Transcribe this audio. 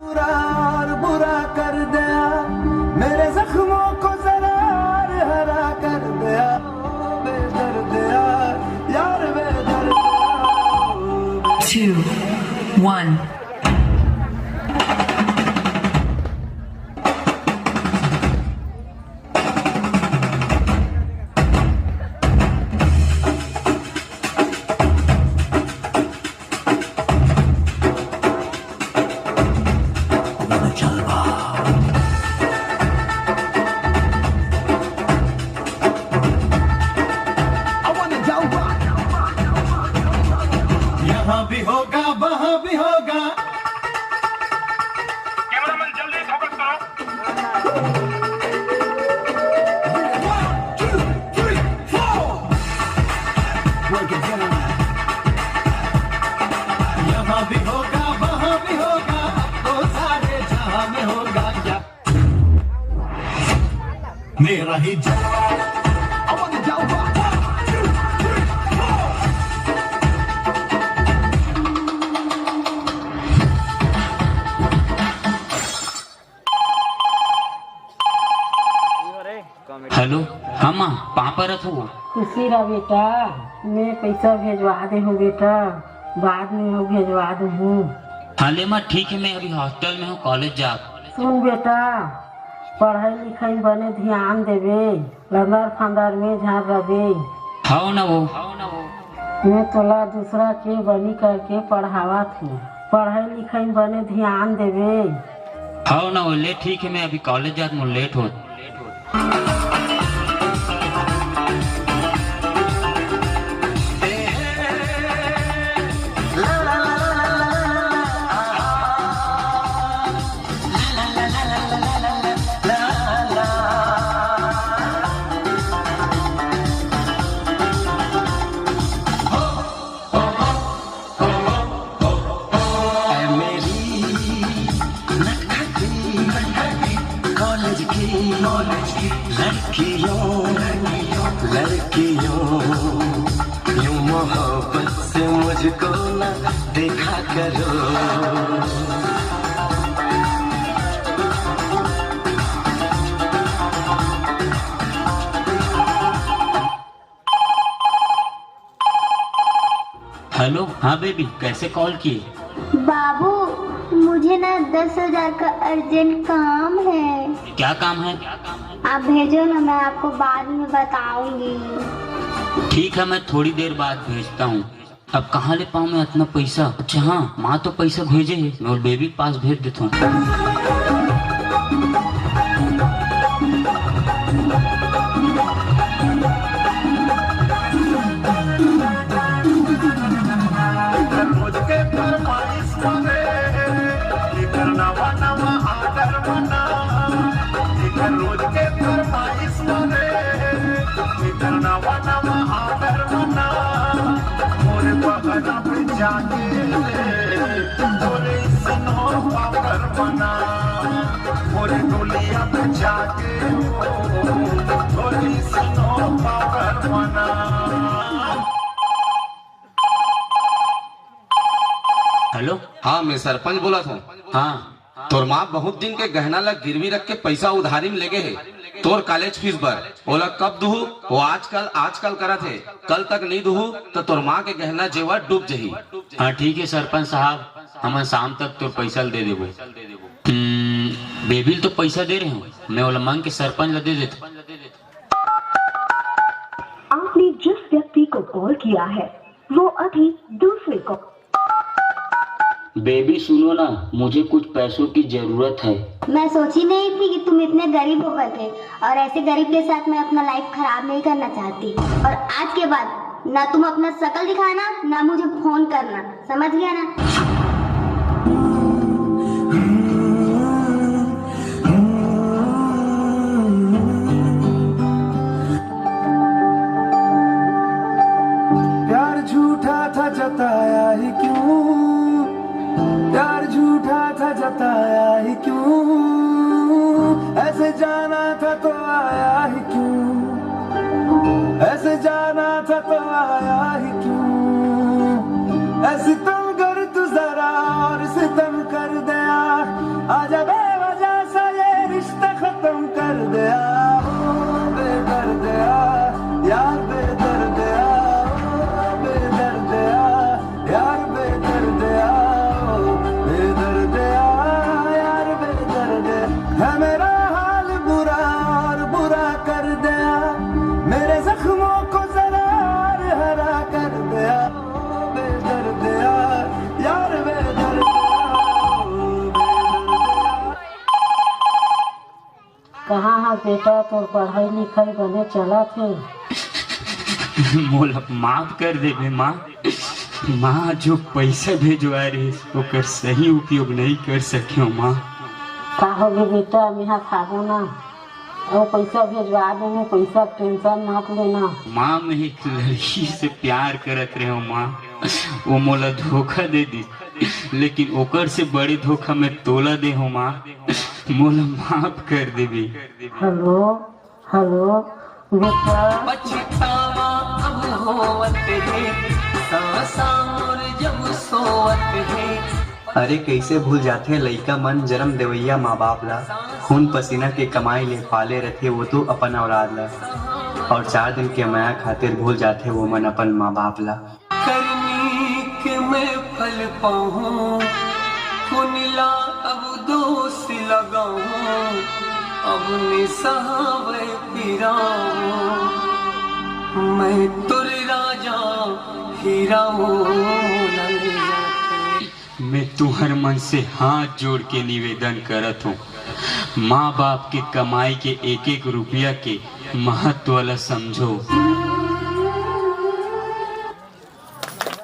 बुरा और बुरा कर दिया, मेरे जख्मों को जरा हरा कर दिया, बेदर्द यार बेदर्द। 2, 1. यहाँ भी होगा वहाँ भी होगा। कैमरामैन जल्दी फोकस करो। 1, 2, 3, 4 यहाँ भी होगा वहाँ भी होगा, वो सारे जहाँ में होगा क्या मेरा ही जलवा। I wanna jump up. 1, 2, 3, 4 hello. हाँ माँ, कहाँ पर हो? खुशी रहा बेटा, मैं पैसा भेजवा दे हूँ बेटा, बाद में हो भेजवा दे हूँ। हाँ ले माँ, ठीक है, मैं अभी हॉस्टल में हूँ, कॉलेज जा। सुन बेटा, पढ़ाई लिखाई बने ध्यान देवे, लंदर फंदर में झाड़ रहे। हाँ ना वो मैं तोला दूसरा के बनी करके पढ़ावा थी, पढ़ाई लिखाई बने ध्यान देवे। हाँ ना वो ले, ठीक है, मैं अभी कॉलेज जा, मुझे लेट हो। लड़कियों यूं मोहब्बत से मुझको न देखा करो। हेलो। हाँ बेबी, कैसे कॉल किए? बाबू, मुझे ना 10,000 का अर्जेंट काम है। क्या काम है? आप भेजो ना, मैं आपको बाद में बताऊंगी। ठीक है, मैं थोड़ी देर बाद भेजता हूँ। अब कहाँ ले पाऊँ मैं इतना पैसा? अच्छा हाँ, माँ तो पैसा भेजे है, मैं और बेबी के पास भेज देता हूँ। हेलो। हाँ, मैं सरपंच बोला था। हाँ, तोर माँ बहुत दिन के गहना लग गिरवी रख के पैसा उधारी में लेगे है तोर कॉलेज फीस भर। बोला कब दूहू? वो आजकल करा थे, कल तक नहीं दूहू तो तोर माँ के गहना जेवर डूब जही। हाँ ठीक है सरपंच साहब, हम शाम तक तो पैसा दे देबो। बेबी तो पैसा दे रहे हूँ, मैं वाला मांग के सरपंच ला दे देता। आपने जिस व्यक्ति को कॉल किया है वो अभी दूसरे को। बेबी सुनो ना, मुझे कुछ पैसों की जरूरत है। मैं सोची नहीं थी कि तुम इतने गरीब हो करके, और ऐसे गरीब के साथ मैं अपना लाइफ खराब नहीं करना चाहती। और आज के बाद ना तुम अपना शकल दिखाना, ना मुझे फोन करना, समझ गया ना? प्यार झूठा था जताया ही क्यों, प्यार झूठा था जताया ही क्यों, ऐसे जाना था तो आया ही क्यों, ऐसे जाना था तो आया ही क्यों, ऐसे तुम कर तू जरा और सितम कर दिया, हाँ बेटा तोर पढ़ाई लिखाई बने चला थे। मोला माफ कर दे बे माँ। माँ जो पैसा भेजवा रही ओकर सही उपयोग नहीं कर सकियो माँ। का होगी बेटा यहाँ खाबो ना और पैसा भेजवा देंगे, पैसा टेंशन मत लेना। माँ मैं एक लड़की से प्यार करत रहे हूँ माँ, वो मोला धोखा दे दी, लेकिन ओकर से बड़ी धोखा मैं तोला दे हूँ माँ। मोला माफ कर दे बे। हेलो हेलो बेटा पछतावा अब होवत है, सांसा मोर जब सोवत है। अरे कैसे भूल जाते लइका मन जन्म देवैया माँ बाप ला, खून पसीना के कमाई ले पाले रहते वो तो अपन औलाद ला, और 4 दिन के माया खातिर भूल जाते वो मन अपन माँ बाप ला। करनी के मैं फल पाऊं, कुनिला अब दोष लगाऊं, अब निसहावे पिराऊं, मैं तुर राजा हीरा मैं तुहर मन से हाथ जोड़ के निवेदन करत हूँ, माँ बाप के कमाई के एक एक रुपया के महत्व ला समझो।